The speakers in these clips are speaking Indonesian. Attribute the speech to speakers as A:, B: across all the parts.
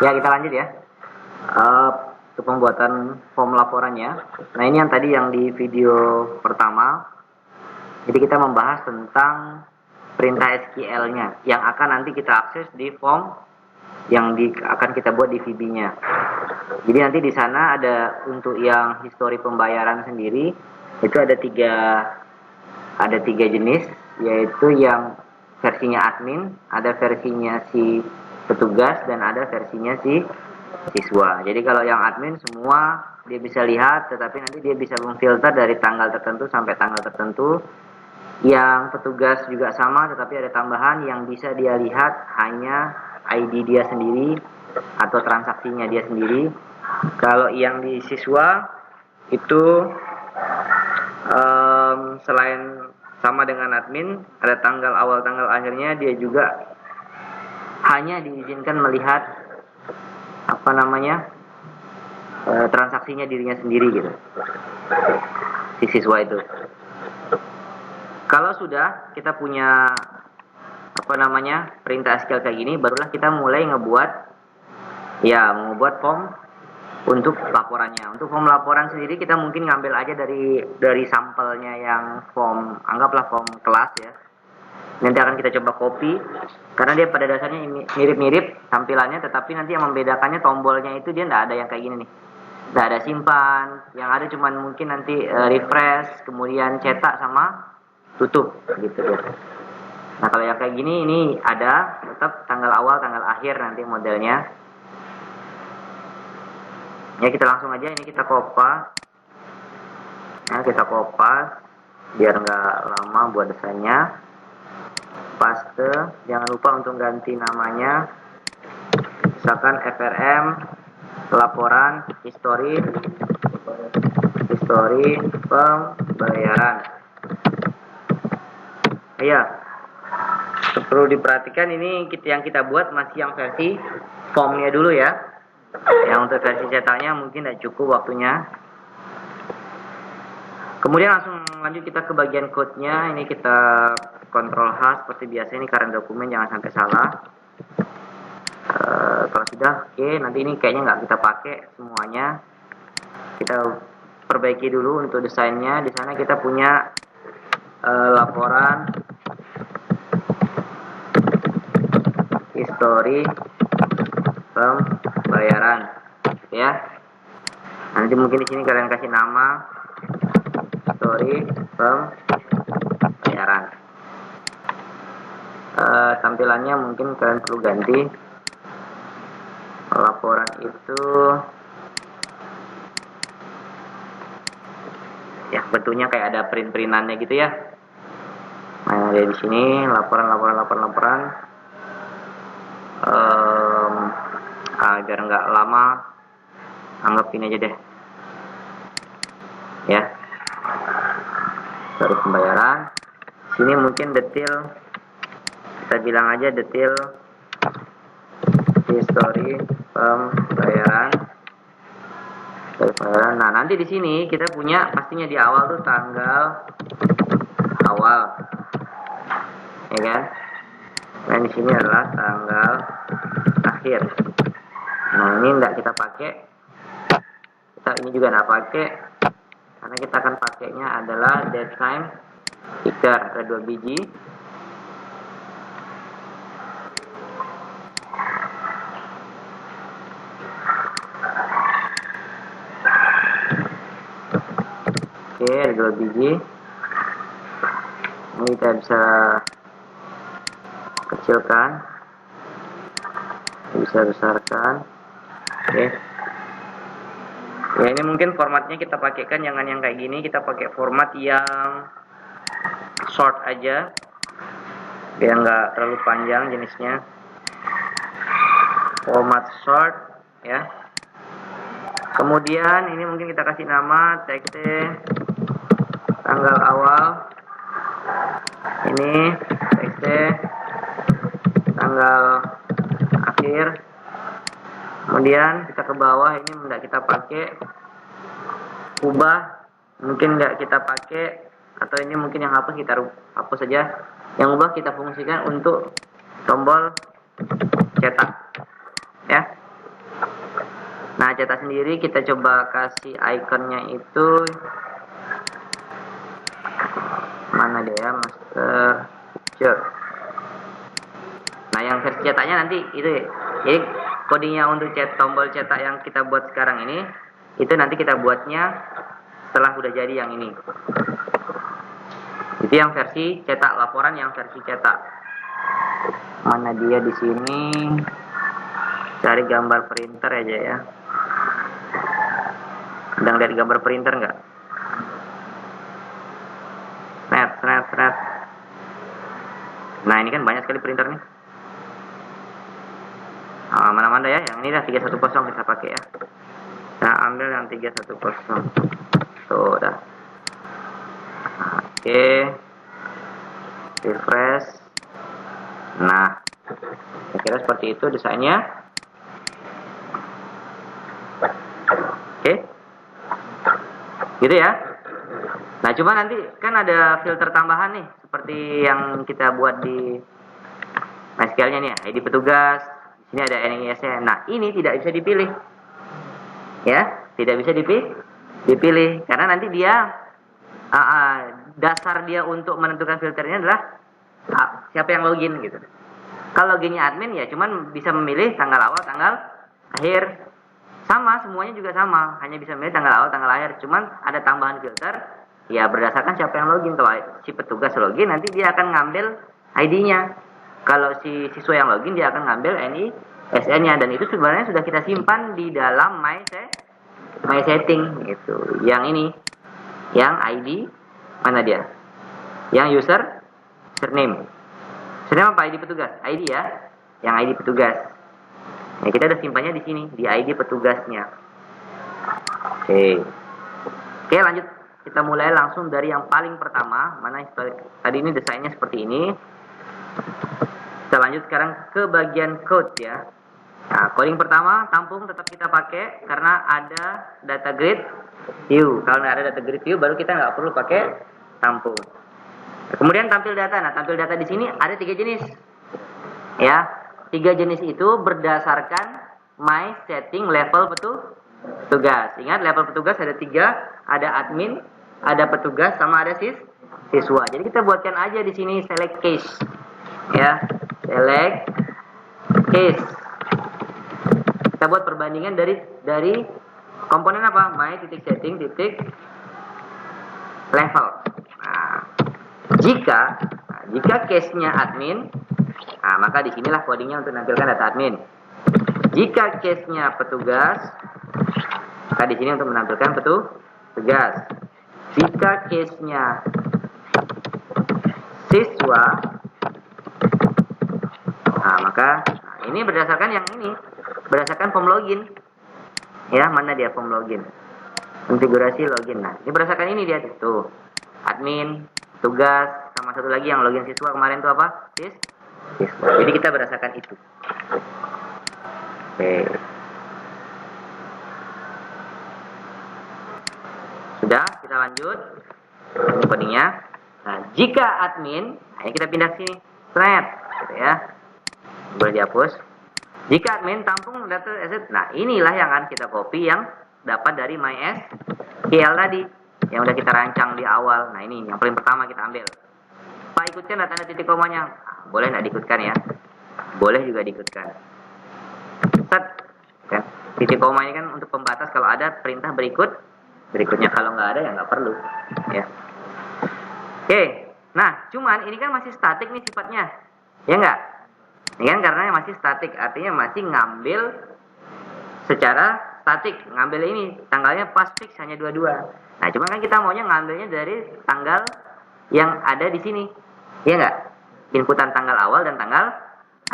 A: Ya, kita lanjut ya. Untuk pembuatan form laporannya. Nah, ini yang tadi yang di video pertama. Jadi kita membahas tentang perintah SQL-nya yang akan nanti kita akses di form yang akan kita buat di VB-nya. Jadi nanti di sana ada untuk yang histori pembayaran sendiri itu ada tiga jenis, yaitu yang versinya admin, ada versinya si petugas, dan ada versinya si siswa. Jadi kalau yang admin semua dia bisa lihat, tetapi nanti dia bisa memfilter dari tanggal tertentu sampai tanggal tertentu. Yang petugas juga sama, tetapi ada tambahan yang bisa dia lihat hanya ID dia sendiri atau transaksinya dia sendiri. Kalau yang di siswa itu selain sama dengan admin, ada tanggal awal tanggal akhirnya, dia juga hanya diizinkan melihat transaksinya dirinya sendiri gitu, si siswa itu. Kalau sudah kita punya perintah SQL kayak gini, barulah kita mulai membuat form untuk laporannya. Untuk form laporan sendiri kita mungkin ngambil aja dari sampelnya yang form, anggaplah form kelas ya. Nanti akan kita coba copy, karena dia pada dasarnya mirip-mirip tampilannya, tetapi nanti yang membedakannya tombolnya itu dia tidak ada yang kayak gini nih. Tidak ada simpan, yang ada cuman mungkin nanti refresh, kemudian cetak sama tutup gitu ya. Nah, kalau yang kayak gini ini ada tetap tanggal awal tanggal akhir nanti modelnya. Ya, kita langsung aja ini kita kopas. Nah, kita kopas biar nggak lama buat desainnya. Paste, jangan lupa untuk ganti namanya. Misalkan FRM laporan histori pembayaran. Iya, perlu diperhatikan ini yang kita buat masih yang versi formnya dulu ya. Yang untuk versi cetaknya mungkin tidak cukup waktunya. Kemudian langsung lanjut kita ke bagian code-nya. Ini kita Ctrl H seperti biasa, ini current dokumen, jangan sampai salah. Kalau sudah oke, nanti ini kayaknya nggak kita pakai semuanya. Kita perbaiki dulu untuk desainnya. Di sana kita punya laporan histori pembayaran ya. Nanti mungkin di sini kalian kasih nama histori pembayaran. Tampilannya mungkin kalian perlu ganti. Laporan itu ya bentuknya kayak ada print-printannya gitu ya. Nah, dari sini laporan agar nggak lama, anggap ini aja deh ya, baru pembayaran. Sini mungkin detail, kita bilang aja detail histori pembayaran. Nah, nanti di sini kita punya pastinya di awal tuh tanggal awal ya kan. Nah, di sini adalah tanggal akhir. Nah, ini enggak kita pakai. Ini juga enggak pakai, karena kita akan pakainya adalah datetime ticker, ada 2 biji. Oke, ada 2 biji. Ini kita bisa kecilkan, bisa besarkan. Oke. Ya, ini mungkin formatnya kita pakaikan jangan yang kayak gini, kita pakai format yang short aja biar nggak terlalu panjang jenisnya. Format short ya. Kemudian ini mungkin kita kasih nama txt tanggal awal, ini txt tanggal akhir. Kemudian kita ke bawah, ini tidak kita pakai, ubah mungkin nggak kita pakai, atau ini mungkin yang hapus kita hapus saja. Yang ubah kita fungsikan untuk tombol cetak ya. cetak sendiri, kita coba kasih ikonnya itu mana dia ya, master picture. Nah, yang versi cetaknya nanti itu ya. Jadi codingnya untuk tombol cetak yang kita buat sekarang ini, itu nanti kita buatnya setelah udah jadi yang ini. Itu yang versi cetak, laporan yang versi cetak. Mana dia di sini? Cari gambar printer aja ya. Sedang lihat gambar printer nggak? Snap. Nah, ini kan banyak sekali printer nih. Mana-mana ya, yang ini dah 310 kita pakai ya. Nah, ambil yang 310. Tuh, dah. Oke. Refresh. Nah, kira-kira seperti itu desainnya. Oke. Gitu ya. Nah, cuma nanti kan ada filter tambahan nih, seperti yang kita buat di MySQL-nya nih, ID petugas. Ini ada NIS-nya. Nah, ini tidak bisa dipilih. Ya, tidak bisa dipilih karena nanti dia dasar dia untuk menentukan filternya adalah siapa yang login gitu. Kalau loginnya admin ya cuman bisa memilih tanggal awal, tanggal akhir. Sama, semuanya juga sama, hanya bisa memilih tanggal awal, tanggal akhir. Cuman ada tambahan filter ya berdasarkan siapa yang login. Kalau si petugas login nanti dia akan ngambil ID-nya. Kalau si siswa yang login dia akan ngambil NISN-nya, dan itu sebenarnya sudah kita simpan di dalam my setting gitu. Yang ini, yang ID mana dia? Yang username apa ID petugas? ID ya, yang ID petugas. Nah, kita udah simpannya di sini di ID petugasnya. Oke, lanjut. Kita mulai langsung dari yang paling pertama. Mana tadi ini desainnya seperti ini. Kita lanjut sekarang ke bagian code ya. Nah, coding pertama, tampung tetap kita pakai karena ada data grid view. Kalau nggak ada data grid view, baru kita nggak perlu pakai tampung. Nah, kemudian tampil data. Nah, tampil data di sini ada 3 jenis. Ya, 3 jenis itu berdasarkan my setting level petugas. Ingat, level petugas ada 3, ada admin, ada petugas, sama ada siswa. Jadi kita buatkan aja di sini select case. Ya, select case. Kita buat perbandingan dari komponen apa? My titik setting titik level. Nah, jika case-nya admin, nah, maka disinilah codingnya untuk menampilkan data admin. Jika case-nya petugas, maka di sini untuk menampilkan petugas. Jika case-nya siswa, nah, maka ini berdasarkan yang ini, berdasarkan form login. Ya, mana dia form login? Konfigurasi login. Nah, ini berdasarkan ini dia tuh. Admin, tugas, sama satu lagi yang login siswa kemarin itu apa? Siswa. Jadi kita berdasarkan itu. Oke. Sudah, kita lanjut. Ini codingnya. Nah, jika admin, nah, kita pindah ke sini. Snap, gitu ya. Boleh dihapus. Jika admin tampung data asset, nah inilah yang akan kita copy yang dapat dari MySQL tadi yang udah kita rancang di awal. Nah, ini yang paling pertama kita ambil. Pak, ikutkan tanda titik komanya. Nah, boleh nggak diikutkan ya? Boleh juga diikutkan. Set, kan? Titik koma ini kan untuk pembatas kalau ada perintah berikutnya. Kalau nggak ada ya nggak perlu. Ya. Oke. Nah, cuman ini kan masih statik nih sifatnya, ya nggak? Ini kan karena masih statik, artinya masih ngambil secara statik, ngambil ini tanggalnya pas fix hanya 22. Nah, cuma kan kita maunya ngambilnya dari tanggal yang ada di sini, ya nggak? Inputan tanggal awal dan tanggal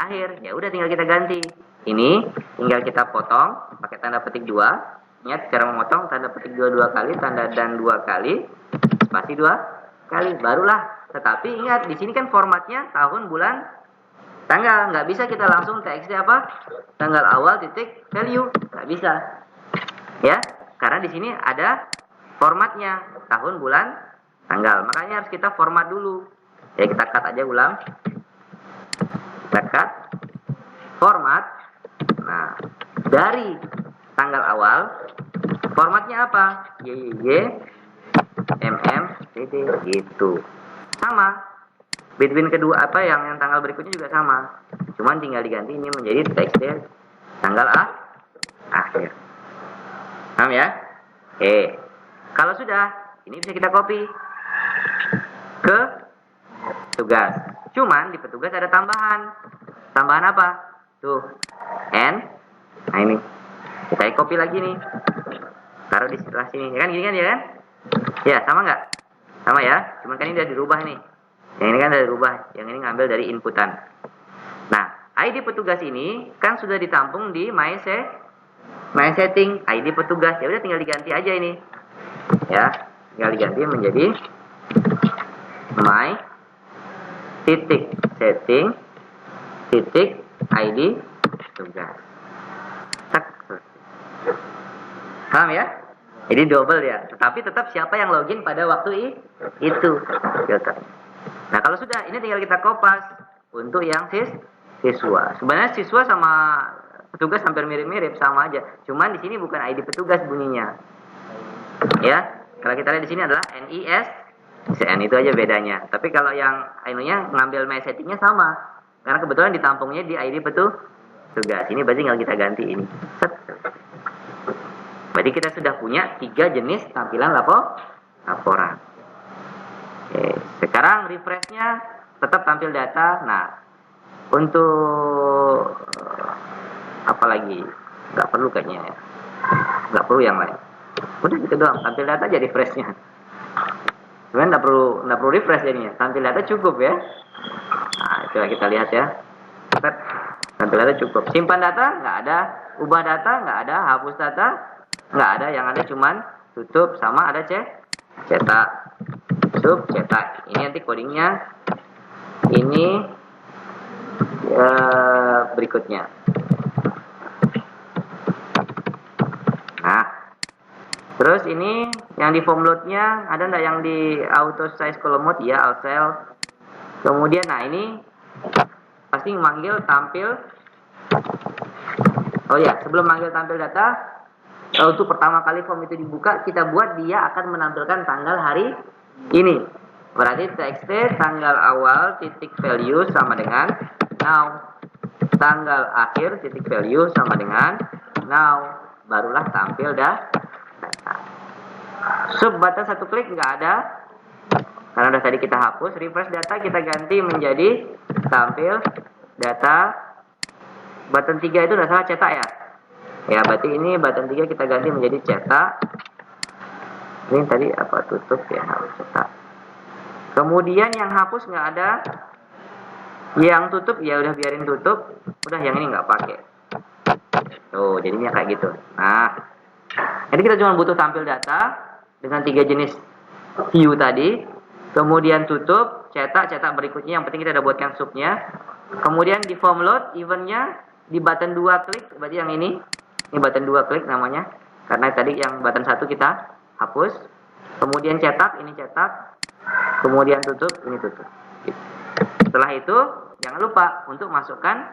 A: akhir. Ya udah, tinggal kita ganti. Ini tinggal kita potong pakai tanda petik 2. Ingat, cara memotong tanda petik 2 kali, tanda dan 2 kali, spasi 2 kali, barulah. Tetapi ingat, di sini kan formatnya tahun, bulan, tanggal. Nggak bisa kita langsung txt apa? Tanggal awal titik value. Nggak bisa. Ya, karena di sini ada formatnya tahun, bulan, tanggal. Makanya harus kita format dulu. Ya, kita cut aja ulang. Kita cut, format. Nah, dari tanggal awal, formatnya apa? YYY, MM, TT, gitu. Sama. Between kedua apa yang tanggal berikutnya juga sama. Cuman tinggal diganti ini menjadi TXT tanggal akhir. Paham ya? Oke. Kalau sudah, ini bisa kita copy ke tugas. Cuman di petugas ada tambahan. Tambahan apa? Tuh. N. Nah ini. Kita copy lagi nih. Taruh di sebelah sini. Ya kan gini kan ya kan? Ya, sama nggak? Sama ya. Cuman kan ini udah dirubah nih. Yang ini kan udah dirubah. Yang ini ngambil dari inputan. Nah, ID petugas ini kan sudah ditampung di my setting ID petugas. Ya udah tinggal diganti aja ini. Ya, tinggal diganti menjadi my titik setting titik ID tugas. Paham ya? Jadi double ya. Tetapi tetap siapa yang login pada waktu itu. Nah kalau sudah, ini tinggal kita kopas untuk yang siswa. Sebenarnya siswa sama petugas hampir mirip-mirip, sama aja. Cuman di sini bukan ID petugas bunyinya. Ya, kalau kita lihat di sini adalah NIS, N itu aja bedanya. Tapi kalau yang inunya ngambil my settingnya sama, karena kebetulan ditampungnya di ID petugas. Ini berarti tinggal kita ganti ini. Set. Berarti kita sudah punya 3 jenis tampilan laporan. Oke, sekarang refreshnya tetap tampil data. Nah, untuk apa lagi? Nggak perlu kayaknya ya. Nggak perlu yang lain. Udah gitu doang, tampil data jadi refreshnya. Sebenarnya nggak perlu refresh jadinya. Tampil data cukup ya. Nah, itu kita lihat ya. Tampil data cukup. Simpan data nggak ada, ubah data nggak ada, hapus data nggak ada. Yang ada cuman tutup sama ada cetak. Sub cetak. Ini nanti codingnya ini berikutnya. Nah, terus ini yang di form load-nya ada nggak yang di auto size column mode? Ya, alt cell. Kemudian, nah ini pasti manggil tampil. Oh ya, sebelum manggil tampil data, untuk pertama kali form itu dibuka, kita buat dia akan menampilkan tanggal hari ini. Berarti txt tanggal awal titik value sama dengan now. Tanggal akhir titik value sama dengan now. Barulah tampil data. Sub button satu klik nggak ada. Karena udah tadi kita hapus. Refresh data kita ganti menjadi tampil data. Button 3 itu udah salah cetak ya. Ya berarti ini button 3 kita ganti menjadi cetak. Ini tadi apa, tutup ya, harus cetak. Kemudian yang hapus nggak ada. Yang tutup ya udah biarin tutup. Udah yang ini nggak pakai. Tuh jadinya kayak gitu. Nah, jadi kita cuma butuh tampil data dengan 3 jenis view tadi. Kemudian tutup, cetak berikutnya. Yang penting kita udah buatkan subnya. Kemudian di form load eventnya di button 2 klik. Berarti yang ini button 2 klik namanya. Karena tadi yang button 1 kita hapus. Kemudian cetak, ini cetak. Kemudian tutup, ini tutup. Setelah itu jangan lupa untuk masukkan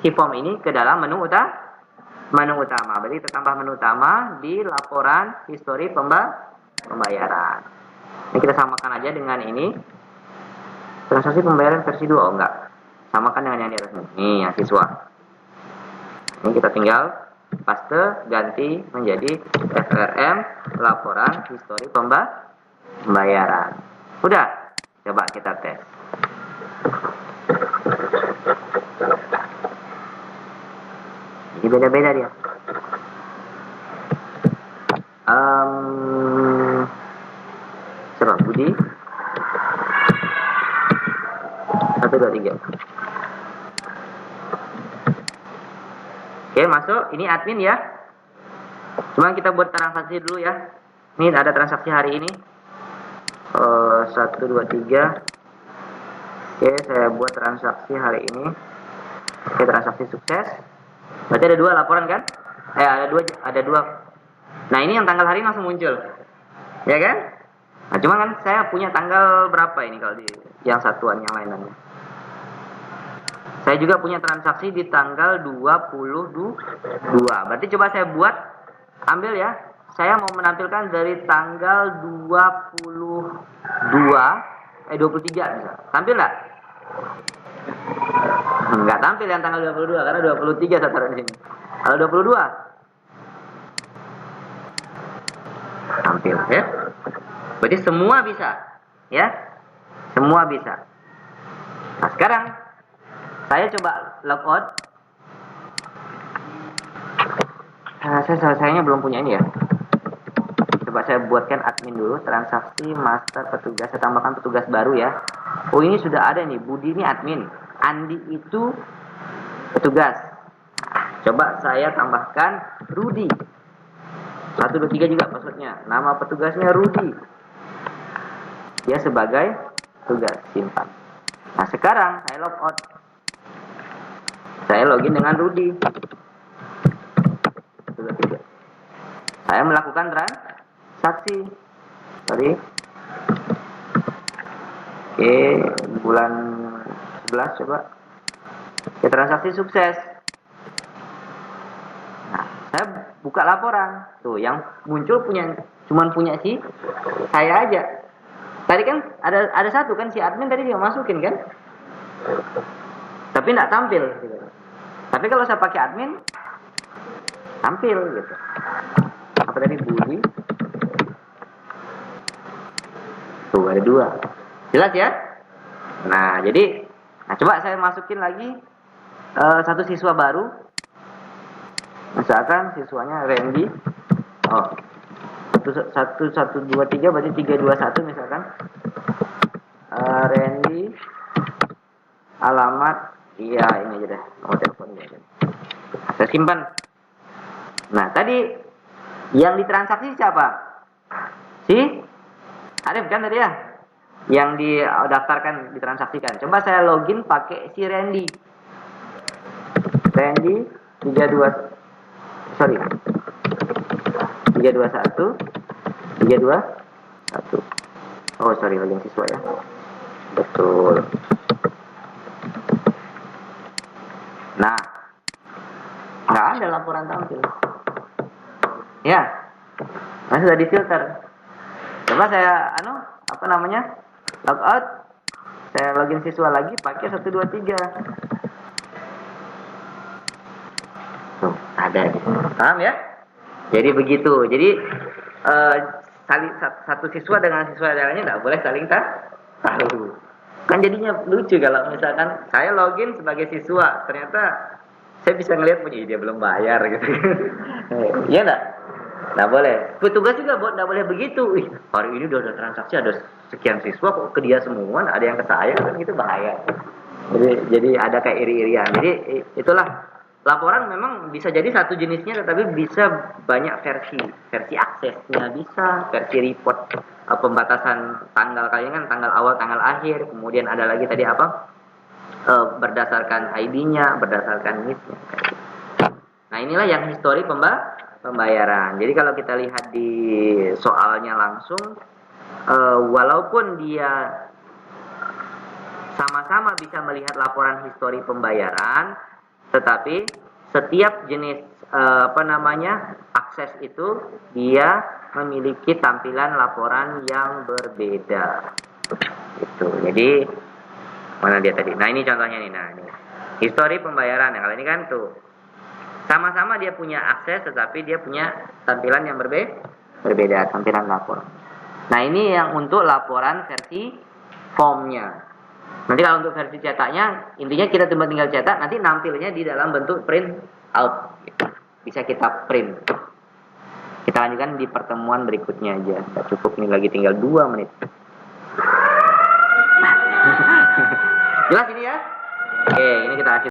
A: si form ini ke dalam menu utama. Berarti kita tambah menu utama di laporan histori pembayaran. Ini kita samakan aja dengan ini. Transaksi pembayaran versi 2. Oh enggak. Samakan dengan yang di atas ini. Nih yang siswa. Ini kita tinggal paste ganti menjadi FRM laporan histori pembayaran. Udah. Coba kita tes. Ini beda-beda dia. Coba Budi. 1, 2, 3. Oke, masuk. Ini admin ya. Cuma kita buat transaksi dulu ya. Ini ada transaksi hari ini. 1, 2, 3. Oke, saya buat transaksi hari ini. Oke, transaksi sukses. Berarti ada 2 laporan kan? Ada dua. Nah, ini yang tanggal hari ini langsung muncul. Ya kan? Nah, cuma kan saya punya tanggal berapa ini kalau di yang satuan yang lainnya. Saya juga punya transaksi di tanggal 22. Berarti coba saya buat, ambil ya. Saya mau menampilkan dari tanggal 23 bisa. Tampil nggak? Nggak tampil yang tanggal 22 karena 23 saya taruh di sini. Kalau 22 tampil ya. Berarti semua bisa, ya. Semua bisa. Nah, sekarang saya coba logout. Sayangnya belum punya ini ya. Coba saya buatkan admin dulu, transaksi master petugas, saya tambahkan petugas baru ya. Oh, ini sudah ada nih, Budi ini admin, Andi itu petugas. Coba saya tambahkan Rudi. 123 juga passwordnya. Nama petugasnya Rudi. Dia sebagai petugas, simpan. Nah, sekarang saya logout. Saya login dengan Rudi. 123. Saya melakukan transaksi. Sorry. Oke, bulan 11 coba. Ya, transaksi sukses. Nah, saya buka laporan. Tuh, yang muncul cuman punya si saya aja. Tadi kan ada satu kan si admin tadi dia masukin kan? Tapi nggak tampil gitu. Tapi kalau saya pakai admin tampil gitu. Apa tadi, Budi? Tuh ada 2. Jelas ya? Nah, jadi coba saya masukin lagi satu siswa baru. Misalkan siswanya Randy. Oh, 1123 berarti 321 misalkan. Randy, alamat, iya ini aja deh, nomor teleponnya. Saya simpan. Nah, tadi yang ditransaksi siapa? Si Arif kan tadi ya? Yang didaftarkan, ditransaksikan. Coba saya login pakai si Randy. Randy 321. Oh, sorry, login siswa ya. Betul. Nah, nggak ada laporan tampil. Ya, nah sudah difilter. Coba saya logout. Saya login siswa lagi pakai 123. Tuh, ada. Paham ya? Jadi begitu. Jadi satu siswa dengan siswa lainnya nggak boleh saling tahu. Kan jadinya lucu kalau misalkan saya login sebagai siswa, ternyata saya bisa ngelihat punya dia belum bayar gitu. Iya nggak? Nggak boleh. Petugas juga nggak boleh begitu. Hari ini udah ada transaksi, ada sekian siswa kok ke dia semua, ada yang ke saya, kan itu bahaya. Jadi ada kayak iri-irian. Jadi itulah, laporan memang bisa jadi satu jenisnya, tetapi bisa banyak versi aksesnya, bisa versi report, pembatasan tanggal, kayaknya kan tanggal awal, tanggal akhir, kemudian ada lagi tadi berdasarkan ID-nya, berdasarkan NIS-nya. Nah, inilah yang histori pembayaran. Jadi kalau kita lihat di soalnya langsung, walaupun dia sama-sama bisa melihat laporan histori pembayaran, tetapi setiap jenis akses itu dia memiliki tampilan laporan yang berbeda. Itu. Jadi mana dia tadi? Nah, ini contohnya nih. Nah, ini histori pembayaran. Nah, kalau ini kan tuh sama-sama dia punya akses, tetapi dia punya tampilan yang berbeda, tampilan laporan. Nah, ini yang untuk laporan versi formnya. Nanti kalau untuk versi cetaknya, intinya kita tinggal cetak, nanti nampilnya di dalam bentuk print out. Bisa kita print. Kita lanjutkan di pertemuan berikutnya aja. Sudah cukup, nih lagi tinggal 2 menit. Jelas ini ya? Oke, ini kita akhiri.